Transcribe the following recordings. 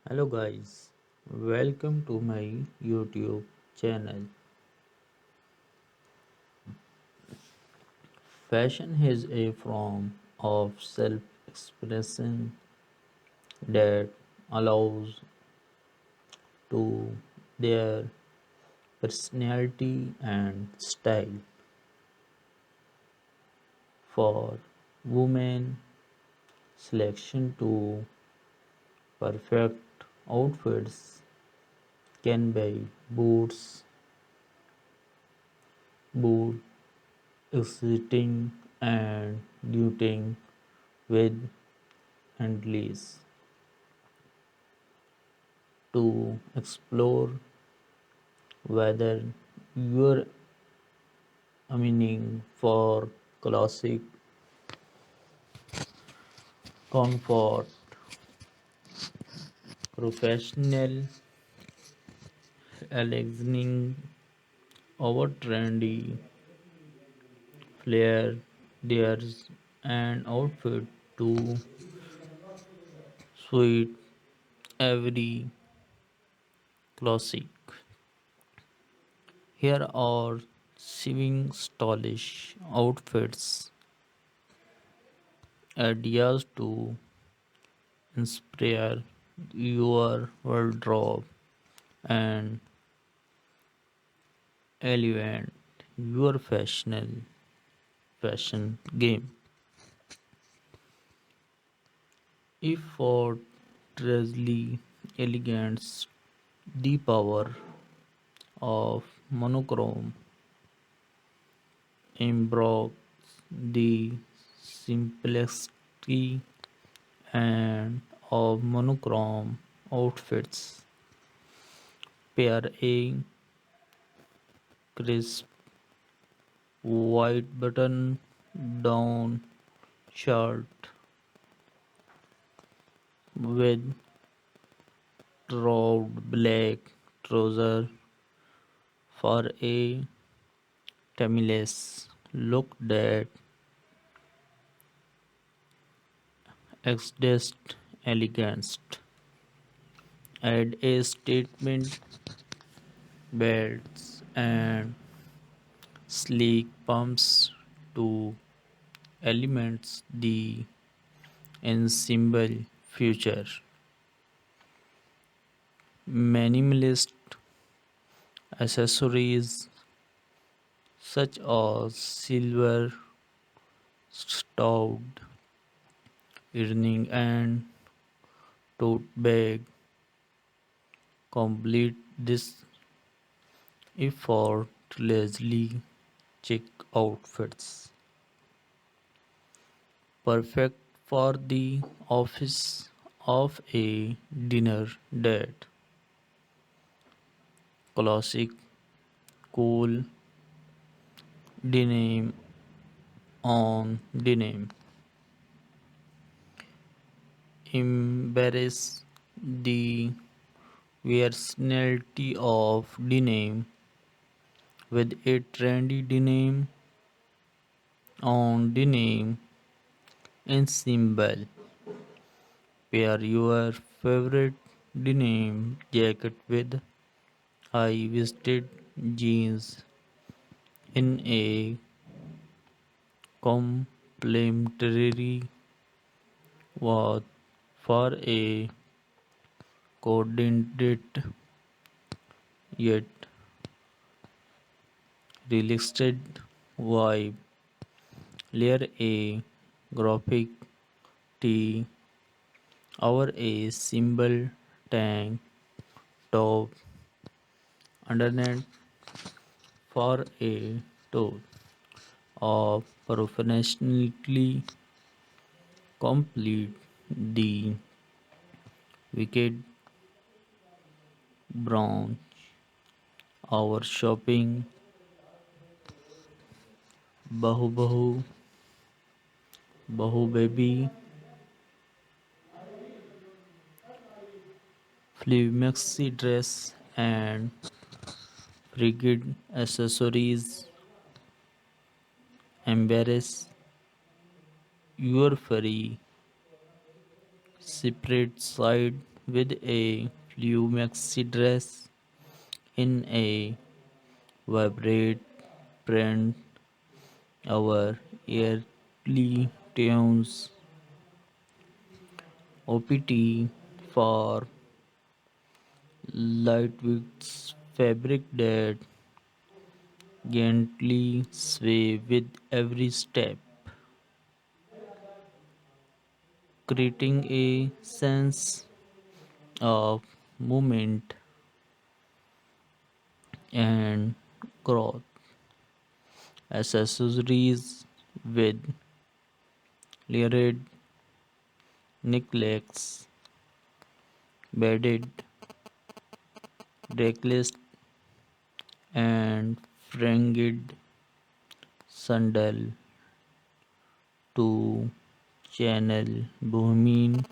Hello guys, welcome to my YouTube channel. Fashion is a form of self-expression that allows to their personality and style. For women, selection to perfect outfits can be boot, exciting and duting with handles to explore whether you're aiming for classic comfort, professional elegance, over trendy flair, there's an outfit to suit every classic. Here are seven stylish outfits, ideas to inspire your wardrobe and elevate your fashion game. Effortlessly elegance, the power of monochrome embroids the simplicity and of monochrome outfits. Pair a crisp white button down shirt with round black trouser for a timeless look that exudes elegance. Add a statement belts and sleek pumps to elements the ensemble future. Minimalist accessories such as silver stout earring and tote bag complete this effortlessly chic outfits. Perfect for the office of a dinner date. Classic cool denim on denim. Embrace the versatility of denim with a trendy denim on denim ensemble. Pair your favorite denim jacket with high-waisted jeans in a complementary wash for a coordinated yet relaxed vibe. Layer a graphic tee over a simple tank top underneath for a toe of professionally complete the wicked brown. Our shopping Bahu Bahu Bahu Baby Flea Maxi dress and frigid accessories embrace your furry separate side with a blue maxi dress in a vibrant print. Our early tunes OPT for lightweight fabric that gently sway with every step, creating a sense of movement and growth. Accessories with layered necklace, beaded necklace, and fringed sandal to channel bohemian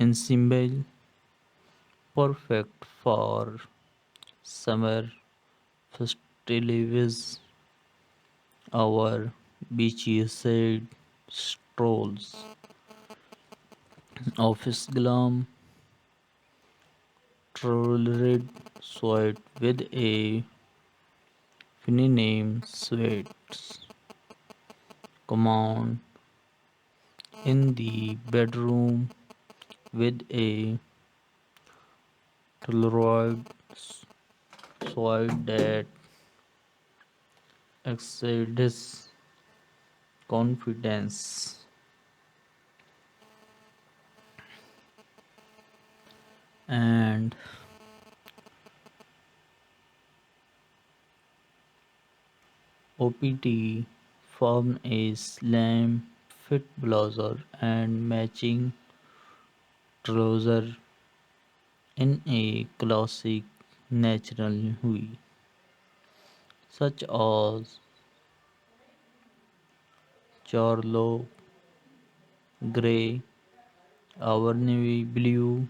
ensemble, perfect for summer festivities, our beachside strolls, office glam, tailored suit with a name sweats, command in the bedroom with a tailored suit that exceeds confidence. And OPT form a slim fit blouse and matching trouser in a classic natural hue, such as charlotte gray or navy blue,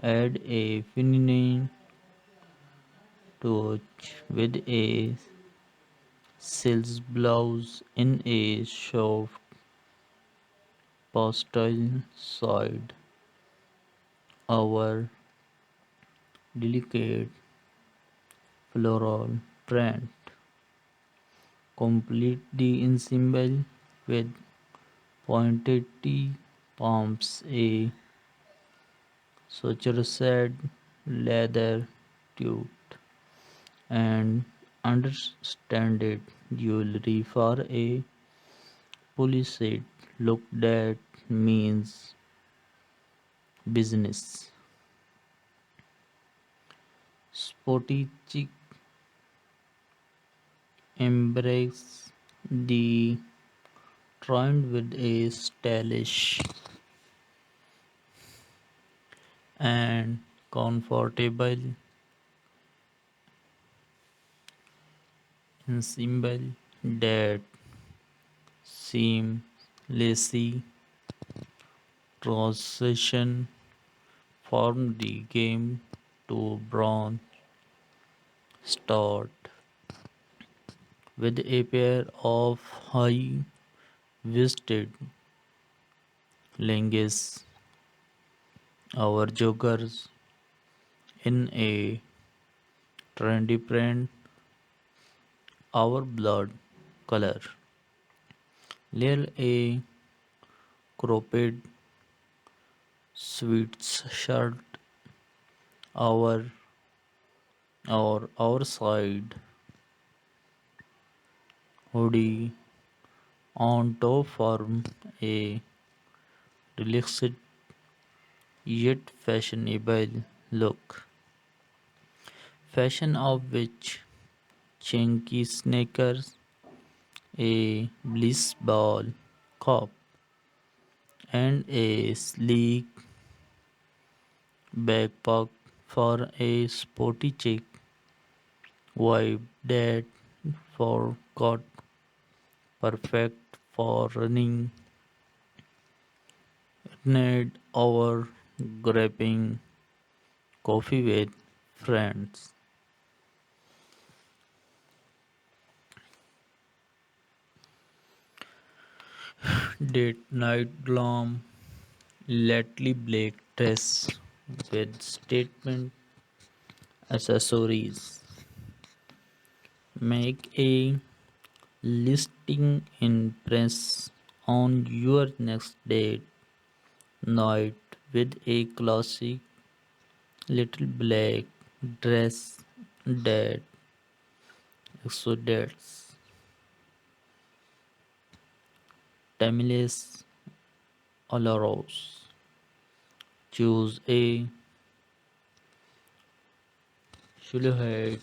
add a feminine touch with a silk blouse in a soft pastel shade. Our delicate floral print complete the ensemble with pointed T palms, a sutured leather tube, and understated jewelry for a polished look that means business. Sporty chic embrace the trend with a stylish and comfortable ensemble that seamlessly transition from the game to bronze start with a pair of high waisted leggings. Our joggers in a trendy print, our blood color. Layer a cropped sweatshirt, our our side hoodie on top form a relaxed yet fashionable look. Fashion of which chunky sneakers, a bliss ball cap, and a sleek backpack for a sporty chic vibe that forgot perfect for running need or grabbing coffee with friends. Date night glam Lately black dress with statement accessories. Make a listing in press on your next date night with a classic little black dress that exudes timeless allures. Choose a silhouette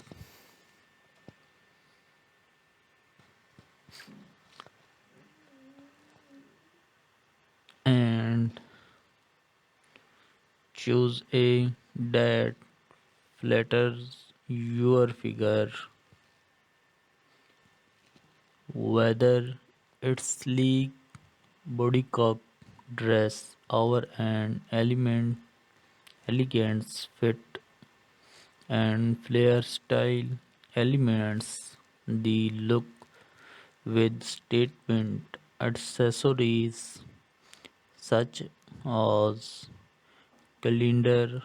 and choose a that flatters your figure, whether it's sleek bodycup dress or an elegant fit and flare style elements the look with statement accessories such as calendar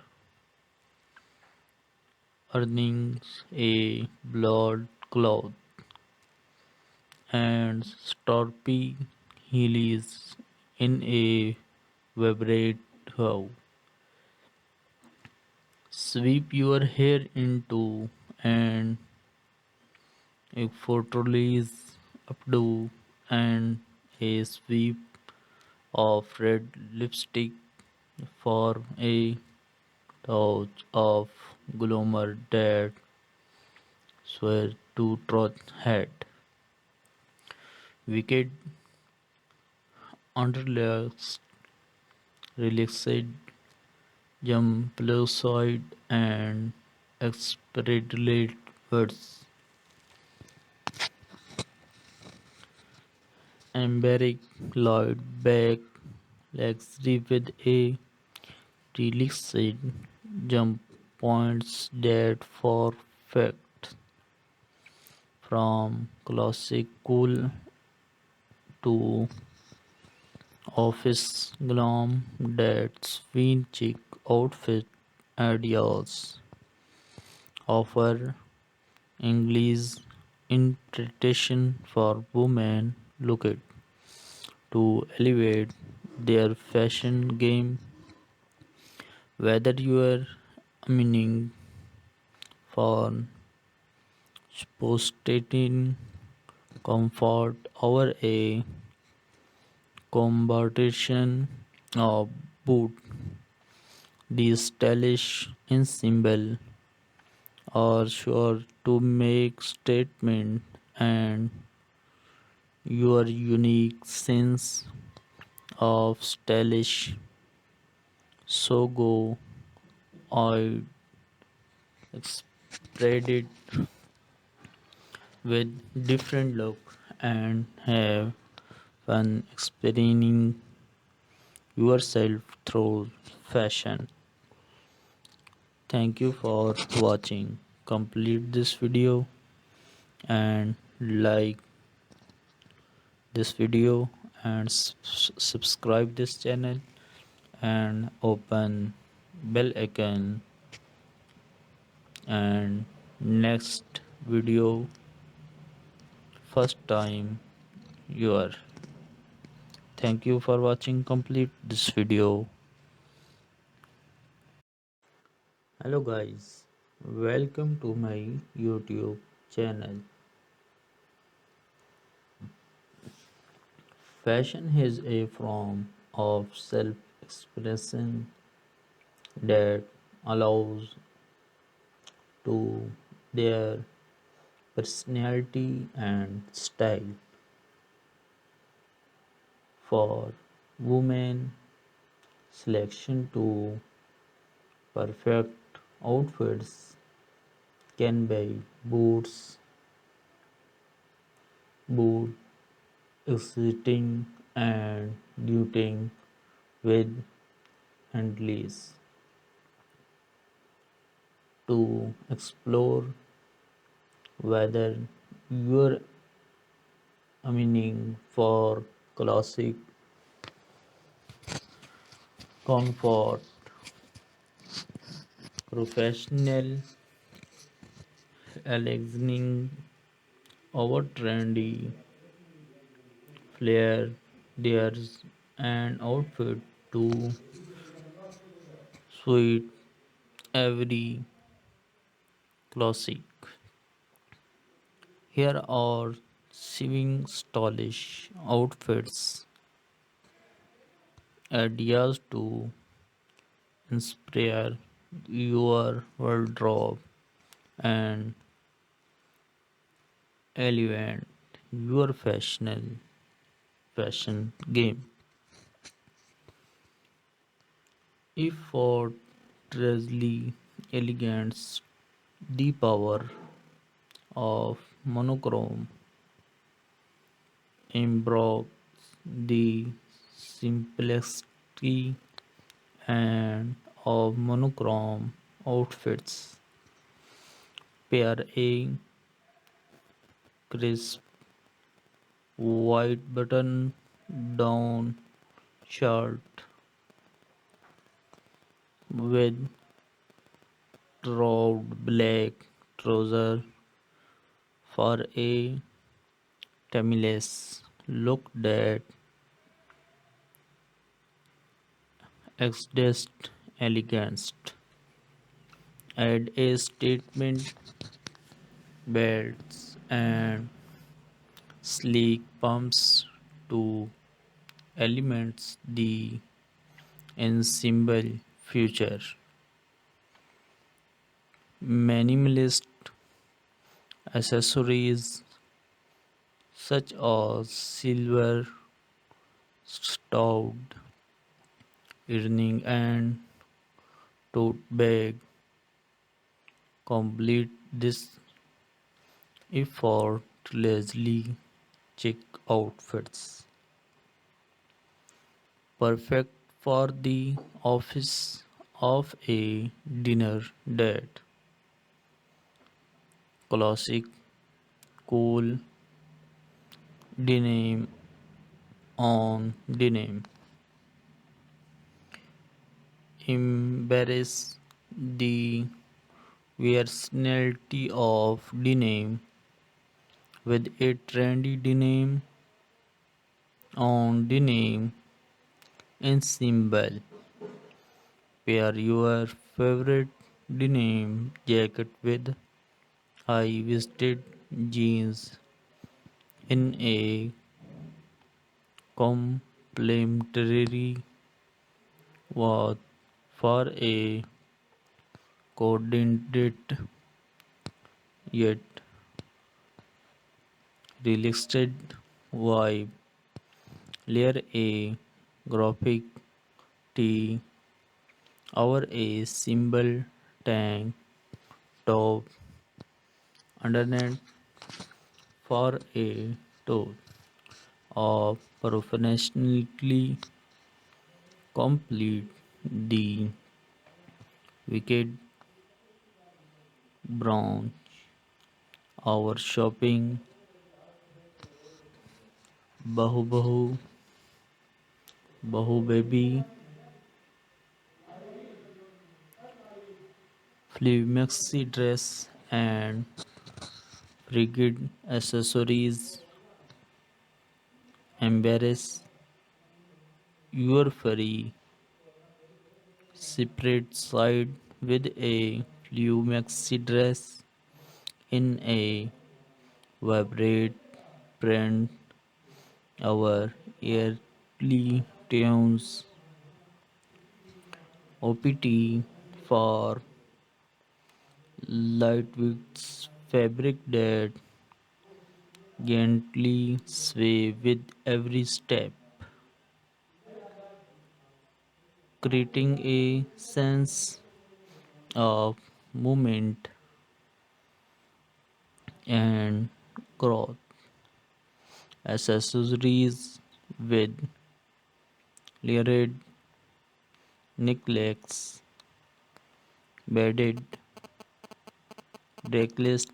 earnings, a broadcloth, and storpy heelys in a vibrate how. Sweep your hair into and a fortalice updo and a sweep of red lipstick for a touch of glamour that swear to truth head. Wicked underlayers relaxed jump side and expedite words. Embarrass Lloyd back luxury with a relaxed jump points that perfect from classic cool to office glam that swing chic outfit ideas offer English interpretation for women looking to elevate their fashion game, whether you are aiming for sophisticated comfort or a combination of both. These stylish in symbol are sure to make statement and your unique sense of stylish. So go I spread it with different look and have fun experiencing yourself through fashion. Thank you for watching. Complete this video and like this video and subscribe this channel and open bell icon and next video first time you are. Thank you for watching complete this video. Hello guys, welcome to my YouTube channel. Fashion is a form of self-expression that allows to their personality and style. For women, selection to perfect outfits can be boot exiting and duting with handless to explore whether you're aiming for classic comfort, professional, elegant, over trendy, flair, there's an outfit to suit every classic. Here are seven stylish outfits, ideas to inspire your wardrobe and elevate your fashion game. Effortlessly elegance, the power of monochrome embrace the simplicity and of monochrome outfits. Pair a crisp white button down shirt with round black trouser for a timeless look that exudes elegance. Add a statement belts and sleek pumps to elements the ensemble future. Minimalist accessories such as silver stout earring and tote bag complete this effortlessly chic outfits. Perfect for the office of a dinner date. Classic cool denim on denim. Embrace the versatility of denim with a trendy denim on denim ensemble. Pair your favorite denim jacket with high-waisted jeans in a complementary wash for a coordinated yet relaxed vibe. Layer a graphic tee over a simple tank top underneath for a toe of professionally complete the wicked brown. Our shopping Bahu Bahu Bahu Baby Flea Maxi dress and frigid accessories embrace your furry separate side with a Flea Maxi dress in a vibrant print. Our early tunes OPT for lightweight fabric that gently sway with every step, creating a sense of movement and growth. Accessories with layered necklace, beaded necklace